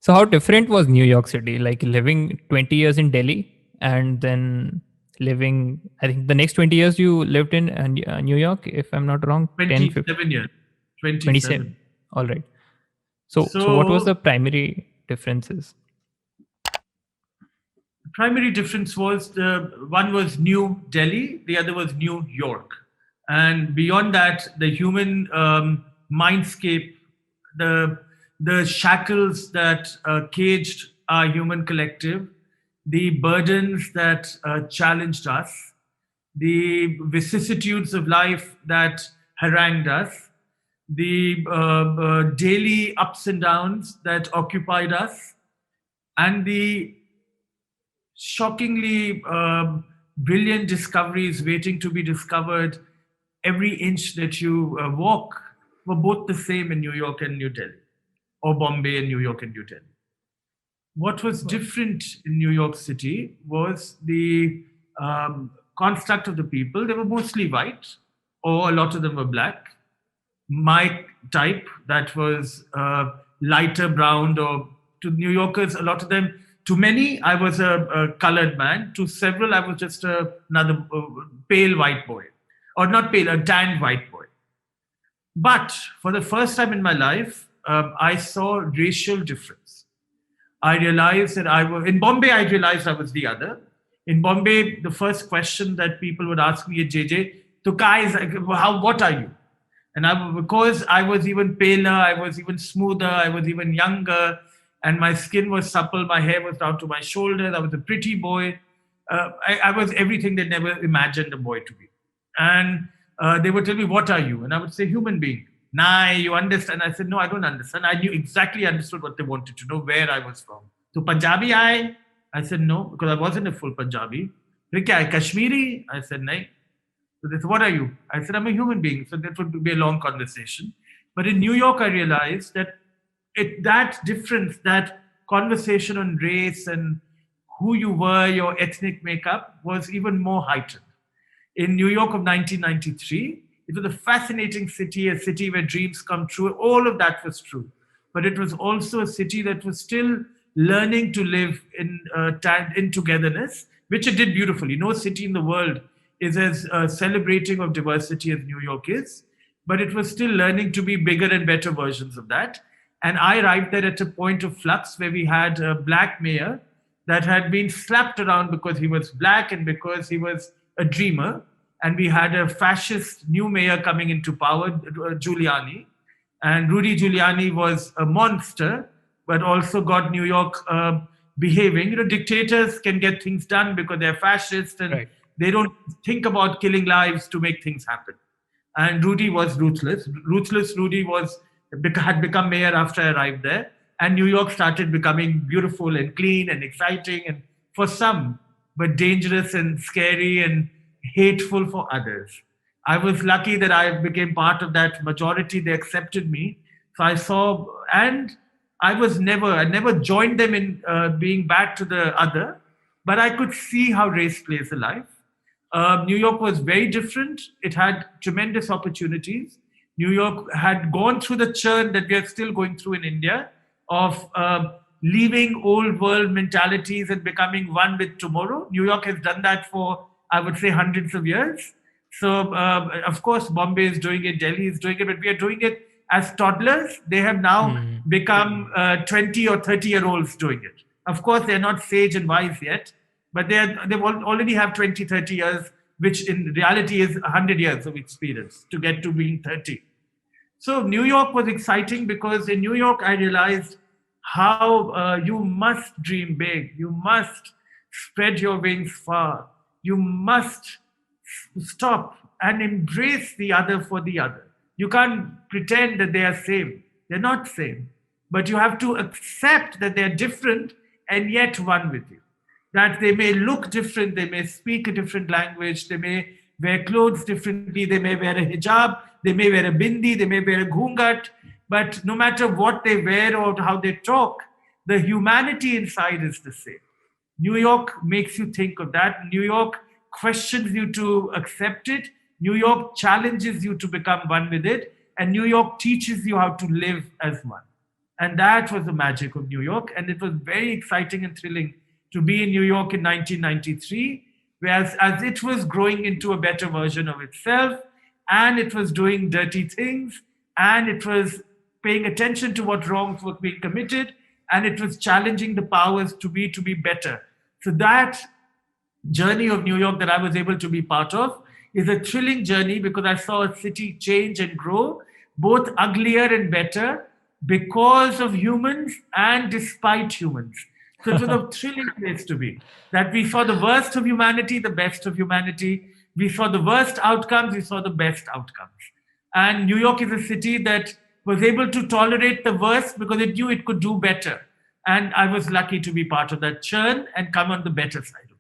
So how different was New York City? Like living 20 years in Delhi and then living, I think the next 20 years you lived in New York, if I'm not wrong, 10, 15, 27 years. 27. 27. All right. So what was the So primary differences? the primary difference was the one was New Delhi, the other was New York, and beyond that, the human mindscape, the the shackles that caged our human collective, the burdens that challenged us, the vicissitudes of life that harangued us, the daily ups and downs that occupied us, and the shockingly brilliant discoveries waiting to be discovered every inch that you walk were both the same in New York and New Delhi, or Bombay and New York and New Delhi. What was different in New York City was the construct of the people. They were mostly white, or a lot of them were black. My type, that was lighter brown, or to New Yorkers, a lot of them, to many, I was a colored man. To several, I was just another pale white boy, or not pale, a tanned white boy. But for the first time in my life, I saw racial difference. I realized that I was in Bombay. I realized I was the other. In Bombay, the first question that people would ask me at JJ, "To guys, how? What are you?" And because I was even paler, I was even smoother, I was even younger, and my skin was supple, my hair was down to my shoulders. I was a pretty boy. I was everything they never imagined a boy to be. And they would tell me, "What are you?" And I would say, "Human being." "Nah, you understand?" I said, "No, I don't understand." I knew exactly understood what they wanted to know, where I was from. "To Punjabi I?" I said, "No," because I wasn't a full Punjabi. "Phir kya hai, Kashmiri?" I said, "No." So they said, "What are you?" I said, "I'm a human being." So that would be a long conversation. But in New York, I realized that that difference, that conversation on race and who you were, your ethnic makeup, was even more heightened. In New York of 1993, it was a fascinating city, a city where dreams come true. All of that was true. But it was also a city that was still learning to live in togetherness, which it did beautifully. No city in the world is as celebrating of diversity as New York is, but it was still learning to be bigger and better versions of that. And I arrived there at a point of flux where we had a black mayor that had been slapped around because he was black and because he was a dreamer. And we had a fascist new mayor coming into power, Giuliani. And Rudy Giuliani was a monster, but also got New York behaving. You know, dictators can get things done because they're fascist and Right. they don't think about killing lives to make things happen. And Rudy was ruthless. Ruthless Rudy had become mayor after I arrived there, and New York started becoming beautiful and clean and exciting, and for some, but dangerous and scary and hateful for others. I was lucky that I became part of that majority. They accepted me, so I saw, and I never joined them in being bad to the other, but I could see how race plays a life. New York was very different. It had tremendous opportunities. New York had gone through the churn that we are still going through in India of leaving old world mentalities and becoming one with tomorrow. New York has done that for, I would say, hundreds of years. So, of course, Bombay is doing it, Delhi is doing it, but we are doing it as toddlers. They have now Hmm. become 20 or 30-year-olds doing it. Of course, they're not sage and wise yet, but already have 20, 30 years, which in reality is 100 years of experience to get to being 30. So New York was exciting because in New York I realized how you must dream big, you must spread your wings far, you must stop and embrace the other for the other. You can't pretend that they are same. They're not same, but you have to accept that they're different and yet one with you. That they may look different, they may speak a different language, they may wear clothes differently, they may wear a hijab, they may wear a bindi, they may wear a ghungat, but no matter what they wear or how they talk, the humanity inside is the same. New York makes you think of that. New York questions you to accept it. New York challenges you to become one with it. And New York teaches you how to live as one. And that was the magic of New York. And it was very exciting and thrilling to be in New York in 1993, whereas as it was growing into a better version of itself, and it was doing dirty things, and it was paying attention to what wrongs were being committed, and it was challenging the powers to be better. So that journey of New York that I was able to be part of is a thrilling journey because I saw a city change and grow, both uglier and better, because of humans and despite humans. So it was a thrilling place to be. That we saw the worst of humanity, the best of humanity. We saw the worst outcomes, we saw the best outcomes. And New York is a city that was able to tolerate the worst because it knew it could do better. And I was lucky to be part of that churn and come on the better side.